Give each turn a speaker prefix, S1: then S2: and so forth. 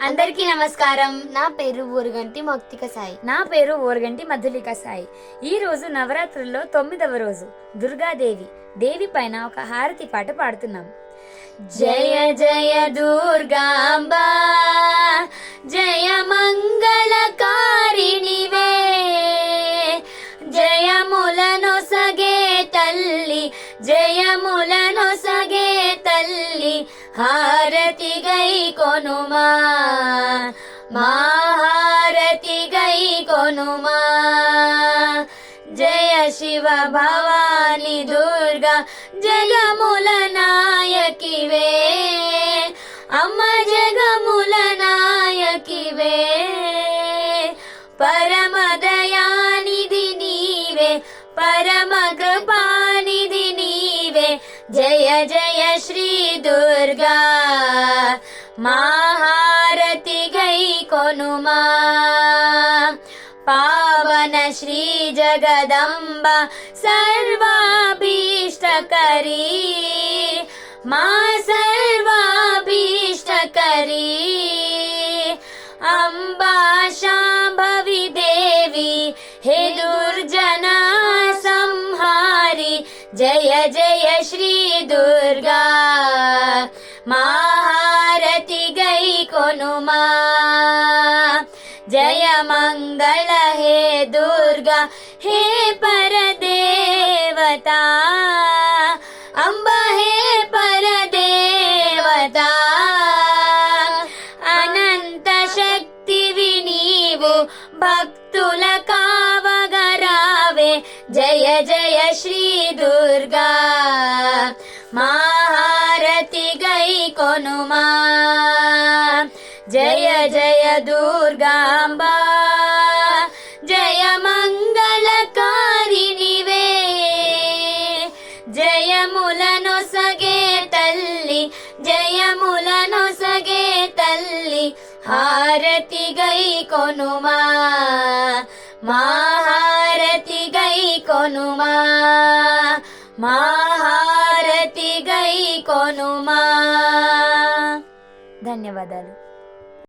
S1: అందరికీ నమస్కారం.
S2: నా పేరు ఊరుగంటి మౌక్తిక సాయి.
S1: నా పేరు ఊరుగంటి మధులిక సాయి. ఈ రోజు నవరాత్రుల్లో 9వ రోజు దుర్గాదేవి దేవి పైన ఒక హారతి పాట పాడుతున్నాం. జయ జయ దుర్గాంబా జయ మంగళకారిణివే, జయములను సగే తల్లి, జయములను సగే తల్లి, హారతి గై కొనుమా, మహారతి గై కొనుమా. జయ శివ భవాని దుర్గా జగముల నాయకివే, అమ్మ జగముల నాయకివే. పరమ దయానిధి నీవే, పరమ కృపానిధి నీవే. జయ జయ శ్రీ దుర్గా, మహారతి గై కొనుమా. పావన శ్రీ జగదంబ సర్వాభీష్టకరీ, మా సర్వాభీష్టకరీ. అంబా శాంభవి దేవి హే దుర్జనా సంహారి. జయ జయ శ్రీ దుర్గా, మహారతి గై కొనుమా. జయ మంగళ హే దుర్గా హే పరదేవతా, అంబ హే పరదేవతా. అనంత శక్తివి నీవు, భక్తుల కావగరావే. జయ జయ శ్రీ దుర్గా, మహారతి గై కొనుమా. జయ జయ దుర్గాంబా జయ మంగళకారిణివే, జయములను సగే తల్లి, జయములను సగే తల్లి, హారతి గై కొనుమా, మహారతి గై కొనుమా, మహారతి గై కొనుమా. ధన్యవాదాలు.